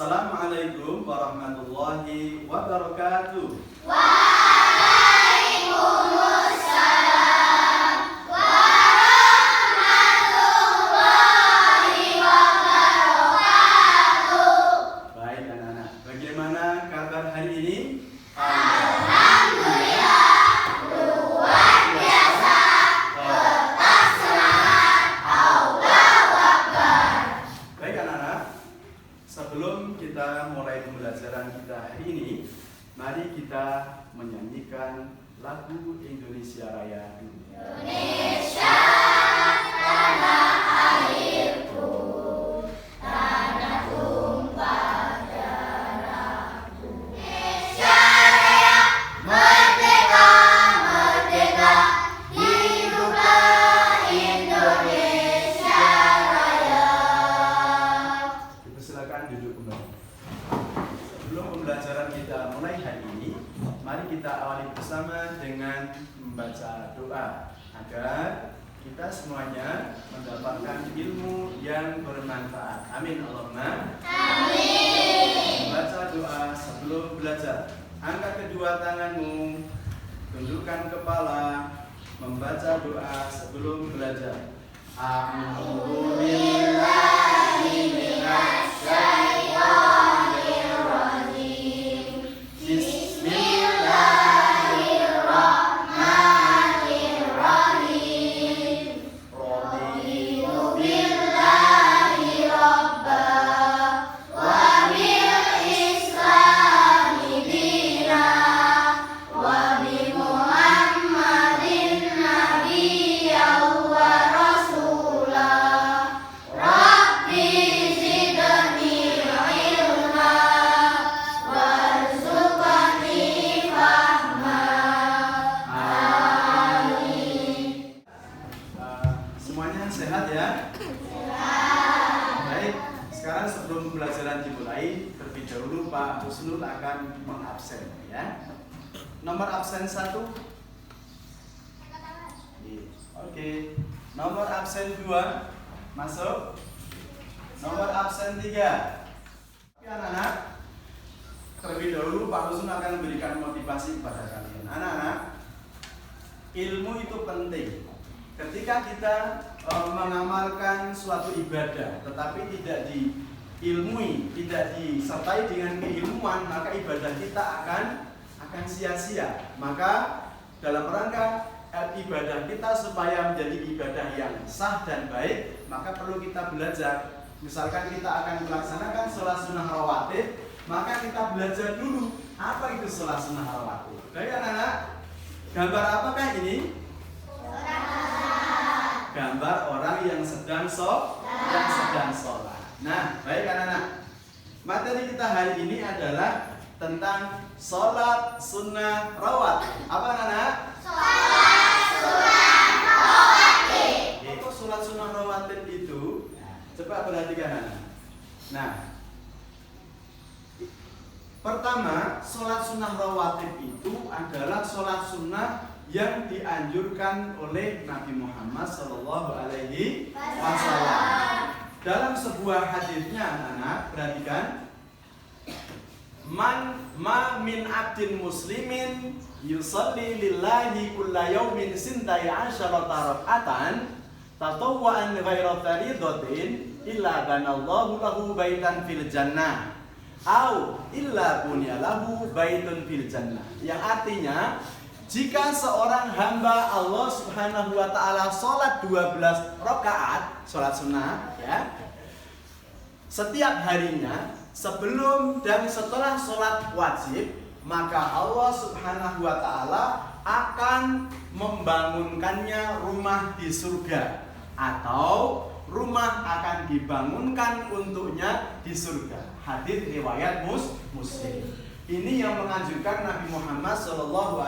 Assalamualaikum warahmatullahi wabarakatuh. Waalaikumsalam warahmatullahi wabarakatuh. Baik anak-anak, bagaimana kabar hari ini? Alhamdulillah, luar biasa. Tetap semangat, Allahu Akbar. Baik anak-anak, sebelum kita mulai pembelajaran kita hari ini, mari kita menyanyikan lagu Indonesia Raya dulu. Indonesia tanah airku, tanah tumpah darahku. Indonesia Raya, merdeka, merdeka, hiduplah Indonesia Raya. Silakan duduk kembali. Sebelum pembelajaran kita mulai hari ini, mari kita awali bersama dengan membaca doa agar kita semuanya mendapatkan ilmu yang bermanfaat. Amin Allahumma. Amin. Membaca doa sebelum belajar. Angkat kedua tanganmu, tundukkan kepala, membaca doa sebelum belajar. A'udzubillahi minasyaitonirrajim. Bismillahirrahmanirrahim. Raditu Billahi Rabba wa bil Islami dina wa bi Muhammadin nabiyyan wa rasulah. Rabbi zidni ilma warzuqni fahma. Amin. Semuanya sehat ya? Baik, sekarang sebelum pembelajaran dimulai, terlebih dahulu Pak Husnul akan mengabsen ya. Nomor absen 1. Oke. Nomor absen 2 masuk. Nomor absen 3. Oke anak-anak, terlebih dahulu Pak Husnul akan memberikan motivasi kepada kalian. Anak-anak, ilmu itu penting. Ketika kita mengamalkan suatu ibadah tetapi tidak diilmui, tidak disertai dengan keilmuan, maka ibadah kita akan sia-sia. Maka dalam rangka ibadah kita supaya menjadi ibadah yang sah dan baik, maka perlu kita belajar. Misalkan kita akan melaksanakan sholat sunnah rawatib, maka kita belajar dulu apa itu sholat sunnah rawatib. Baik anak-anak, gambar apakah ini? Gambar orang yang sedang sholat. Nah, baik anak-anak. Materi kita hari ini adalah tentang sholat sunnah rawatib. Apa anak-anak? Sholat sunnah rawatib. Apa sholat sunnah rawatib itu? Coba perhatikan anak. Nah, pertama, sholat sunnah rawatib itu adalah sholat sunnah yang dianjurkan oleh Nabi Muhammad SAW. Dalam sebuah hadisnya anak-anak, perhatikan. Ma min abdin muslimin yusalli lillahi kulla yawmin sintai asyarata rak'atan tatawwa'an ghaira faridatin illa banallahu lahu baitan fil jannah au illa bunya lahu baitun fil jannah. Yang artinya, jika seorang hamba Allah Subhanahu wa taala salat 12 rakaat, salat sunnah ya, setiap harinya sebelum dan setelah salat wajib, maka Allah Subhanahu wa taala akan membangunkannya rumah di surga, atau rumah akan dibangunkan untuknya di surga. Hadis riwayat Muslim. Ini yang menganjurkan Nabi Muhammad SAW.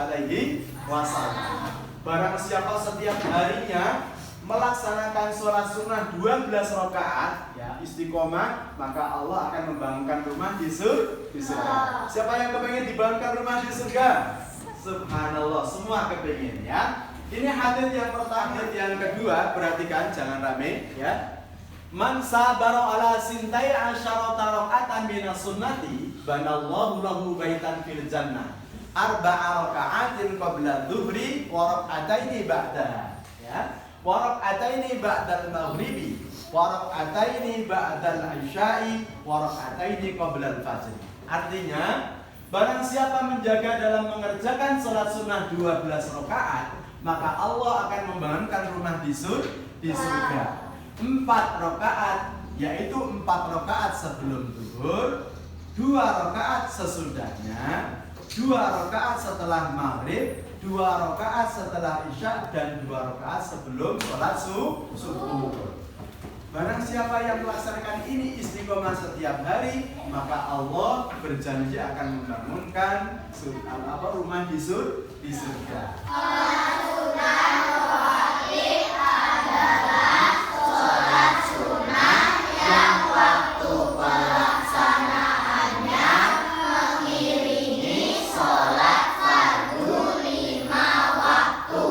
Barang siapa setiap harinya melaksanakan sholat sunnah 12 rakaat ya, istiqomah, maka Allah akan membangunkan rumah di surga. Siapa yang kepengen dibangunkan rumah di surga? Subhanallah, semua kepengen ya. Ini hadis yang pertama. Hadis yang kedua, perhatikan jangan rame ya. Man sabara ala sintai asyarata rakaatan minas sunnati banallahu lahu baitan fil jannah arba'a raka'atin qabla dhuhri wa raka'ataini ba'daha, ya. Wa raka'ataini ba'dal maghribi wa raka'ataini ba'dal isya'i wa raka'ataini qabla al-fajr. Artinya, barang siapa menjaga dalam mengerjakan sholat sunnah 12 rakaat, maka Allah akan membangunkan rumah di surga. 4 rakaat, yaitu 4 rakaat sebelum zuhur, 2 rakaat sesudahnya, 2 rakaat setelah maghrib, 2 rakaat setelah isya, dan 2 rakaat sebelum sholat subuh. Barang siapa yang melaksanakan ini istiqomah setiap hari, maka Allah berjanji akan membangunkan rumah di surga. Sholat sunnah yang waktu pelaksanaannya mengiringi sholat fardu 5 waktu.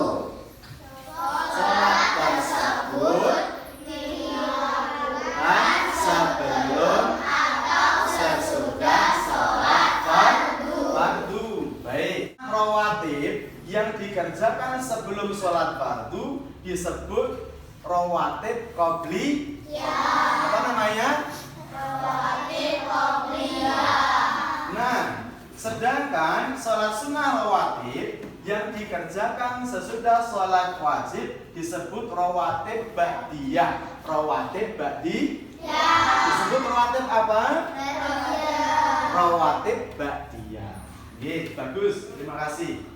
Sholat tersebut dilakukan sebelum atau sesudah sholat fardu. Baik. Rawatib yang dikerjakan sebelum sholat fardu disebut rawatib qobliyah. Apa namanya? rawatib qobliyah. Nah, sedangkan sholat sunnah rawatib yang dikerjakan sesudah sholat wajib disebut rawatib ba'diyah. Rawatib ba'diyah. Disebut rawatib apa? Rawatib ba'diyah. Bagus, terima kasih.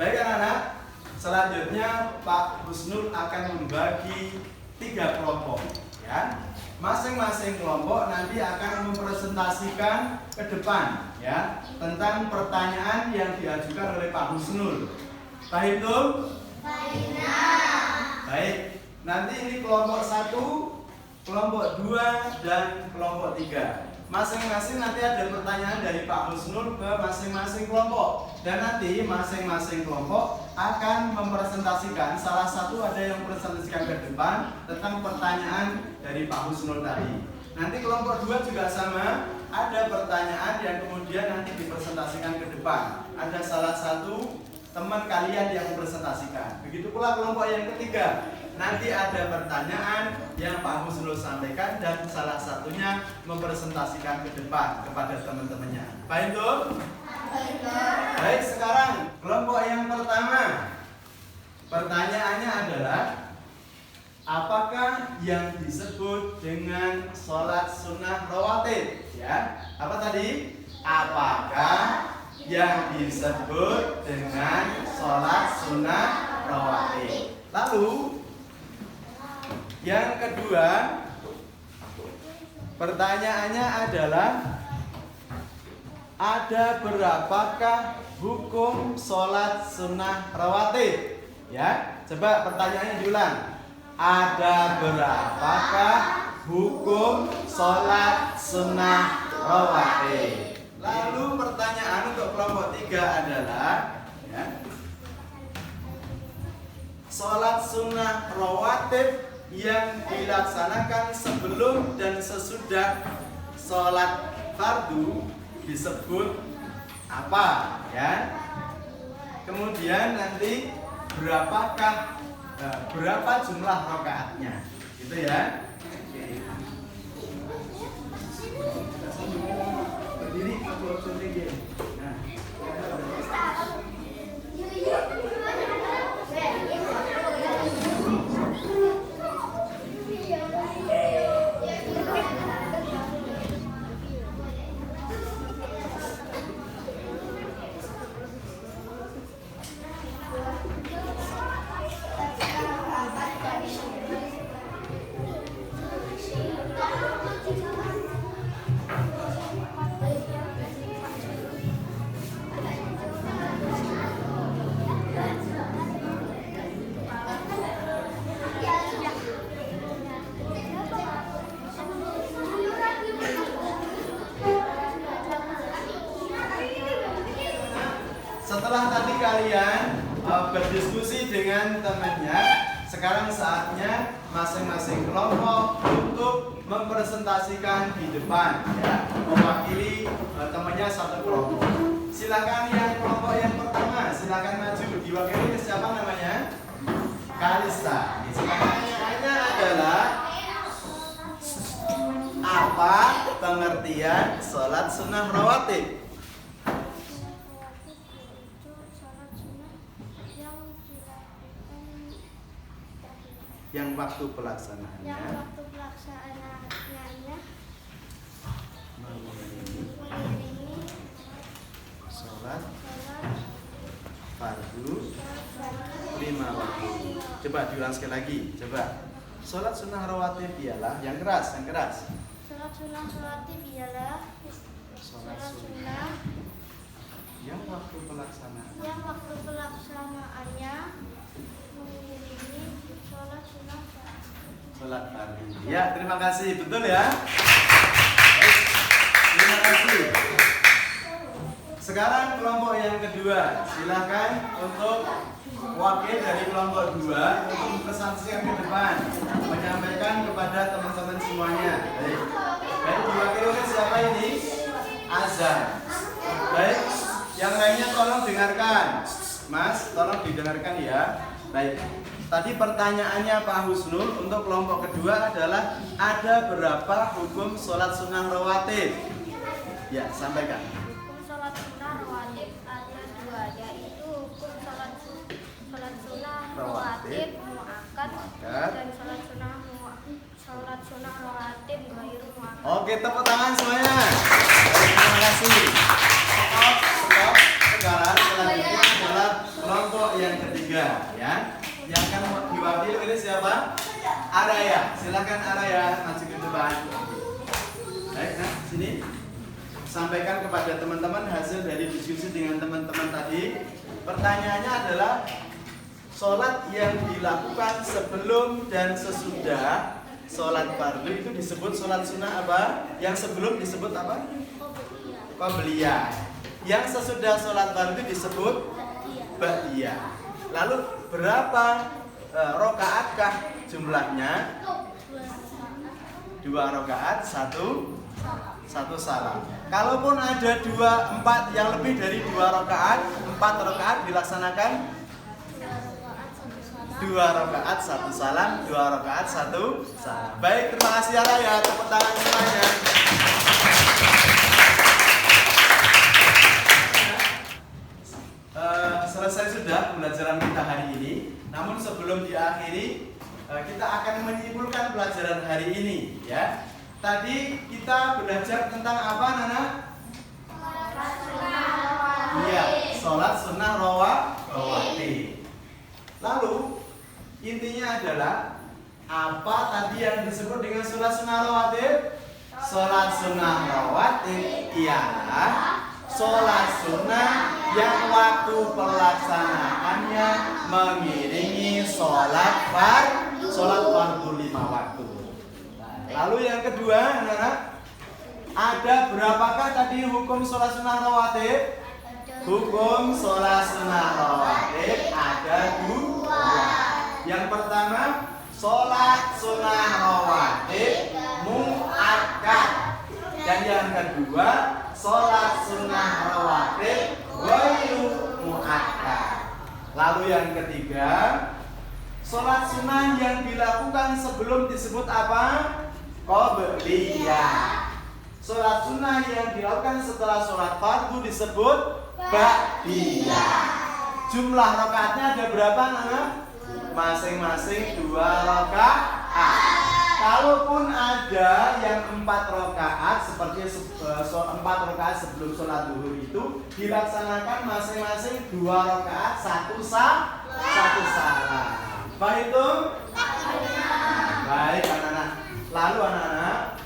Baik anak-anak, selanjutnya Pak Husnul akan membagi 3 kelompok, ya. Masing-masing kelompok nanti akan mempresentasikan ke depan, ya, tentang pertanyaan yang diajukan oleh Pak Husnul. Baik itu? Baik. Nanti ini kelompok 1, kelompok 2, dan kelompok 3. Masing-masing nanti ada pertanyaan dari Pak Husnul ke masing-masing kelompok. Dan nanti masing-masing kelompok akan mempresentasikan, salah satu ada yang mempresentasikan ke depan tentang pertanyaan dari Pak Husnul tadi. Nanti kelompok 2 juga sama, ada pertanyaan yang kemudian nanti dipresentasikan ke depan. Ada salah satu teman kalian yang mempresentasikan. Begitu pula kelompok yang ketiga. Nanti ada pertanyaan yang Pak Husnul sampaikan dan salah satunya mempresentasikan ke depan kepada teman-temannya. Baik itu? Baik, sekarang kelompok yang pertama. Pertanyaannya adalah, apakah yang disebut dengan sholat sunnah rawatib? Ya, apa tadi? Apakah yang disebut dengan sholat sunnah rawatib? Lalu yang kedua, pertanyaannya adalah, ada berapakah hukum sholat sunnah rawatib? Ya, coba pertanyaannya diulang. Ada berapakah hukum sholat sunnah rawatib? Lalu pertanyaan untuk kelompok 3 adalah, ya, sholat sunnah rawatib yang dilaksanakan sebelum dan sesudah sholat fardu disebut apa, ya? Kemudian nanti berapa jumlah rakaatnya, gitu ya? Berdiri, aku tinggi. Nah. Setelah tadi kalian berdiskusi dengan temannya, sekarang saatnya masing-masing kelompok untuk mempresentasikan di depan, ya, mewakili temannya satu kelompok. Silakan yang kelompok yang pertama, silakan maju. Diwakili siapa namanya? Kalista. Pertanyaannya adalah apa pengertian sholat sunnah rawatib? Yang waktu pelaksanaannya mengiringi sholat fardu 5 waktu. Coba diulang sekali lagi. Coba. Sholat sunnah rawatib ialah yang keras. Sholat sunnah rawatib ialah sholat sunnah yang waktu pelaksanaannya mengiringi sholat sunnah sholat fardu. Ya, terima kasih. Betul ya? Terima kasih. Sekarang kelompok yang kedua, silakan untuk wakil dari kelompok 2 untuk mempresentasikan ke depan, menyampaikan kepada teman-teman semuanya. Baik, diwakili oleh siapa ini? Azhar. Baik, yang lainnya tolong dengarkan. Mas, tolong didengarkan ya. Baik. Tadi pertanyaannya Pak Husnul untuk kelompok kedua adalah ada berapa hukum sholat sunnah rawatib? Ya, sampaikan. Hukum sholat sunnah rawatib ada 2, yaitu hukum sholat sunnah rawatib muakkad dan sholat sunnah rawatib ghairu muakkad. Oke, tepuk tangan semuanya. Terima kasih. Stop. Sekarang selanjutnya adalah kelompok yang ketiga, ya. Yang akan diwakili oleh siapa? Araya. Silakan Araya maju ke depan. Baik, nah sini. Sampaikan kepada teman-teman hasil dari diskusi dengan teman-teman tadi. Pertanyaannya adalah sholat yang dilakukan sebelum dan sesudah sholat fardu itu disebut sholat sunnah apa? Yang sebelum disebut apa? Qabliyah. Yang sesudah sholat fardu disebut ba'diyah. Lalu berapa rokaatkah jumlahnya? 2 rokaat, satu salam. Kalaupun ada 4 yang lebih dari 2 rokaat, 4 rokaat dilaksanakan 2 rokaat 1 salam, 2 rokaat 1 salam. Baik, terima kasih ya Raya. Tepuk tangan semuanya. Selesai sudah pembelajaran kita hari ini. Namun sebelum diakhiri, kita akan menyimpulkan pelajaran hari ini, ya. Tadi kita belajar tentang apa, Nana? Iya, sholat sunnah rawatib. Lalu intinya adalah apa tadi yang disebut dengan sholat sunnah rawatib? Sholat sunnah rawatib ialah sholat sunnah yang waktu pelaksanaannya mengiringi sholat fardu 5 waktu. Lalu yang kedua, anak-anak, ada berapakah tadi hukum sholat sunnah rawatib? Hukum sholat sunnah rawatib ada 2. Yang pertama, sholat sunnah rawatib muakkad. Dan yang kedua, sholat sunnah rawatib ghairu muakkad. Lalu yang ketiga, sholat sunnah yang dilakukan sebelum disebut apa? Qabliyah. Sholat sunnah yang dilakukan setelah sholat fardu disebut ba'diyah. Jumlah rakaatnya ada berapa, Nana? Masing-masing 2 rakaat. Kalaupun ada yang 4 rakaat seperti 4 rakaat sebelum sholat zuhur itu dilaksanakan masing-masing 2 rakaat 1 salam. Baik itu? Baik anak-anak. Lalu anak-anak,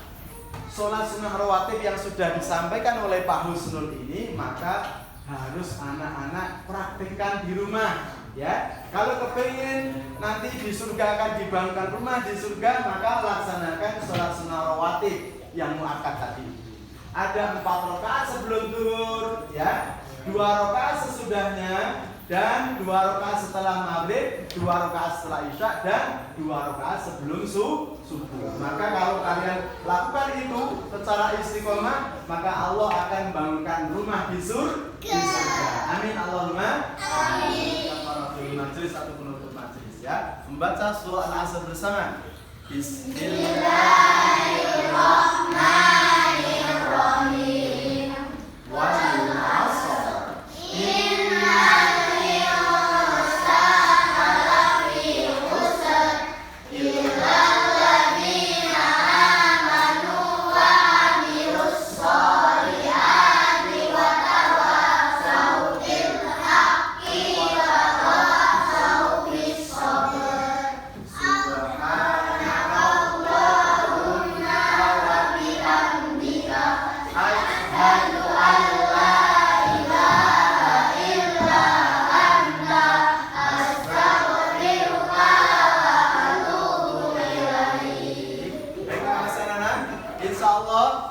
sholat sunnah rawatib yang sudah disampaikan oleh Pak Husnul ini maka harus anak-anak praktikkan di rumah, ya. Kalau kepingin nanti di surga akan dibangunkan rumah di surga, maka laksanakan sholat sunnah rawatib yang muakkad tadi. Ada 4 rakaat sebelum zuhur, ya, 2 rakaat sesudahnya, dan 2 rakaat setelah maghrib, 2 rakaat setelah isya, dan 2 rakaat sebelum subuh. Maka kalau kalian lakukan itu secara istiqomah, maka Allah akan bangunkan rumah di surga. Amin Allahumma amin. Kafaratul majlis atau penutup majlis ya. Membaca surah Al-Asr bersama. Bismillahirrahmanirrahim. Wal 'asr.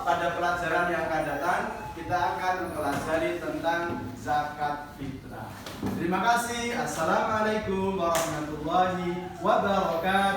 Pada pelajaran yang akan datang kita akan mempelajari tentang zakat fitrah. Terima kasih. Assalamualaikum warahmatullahi wabarakatuh.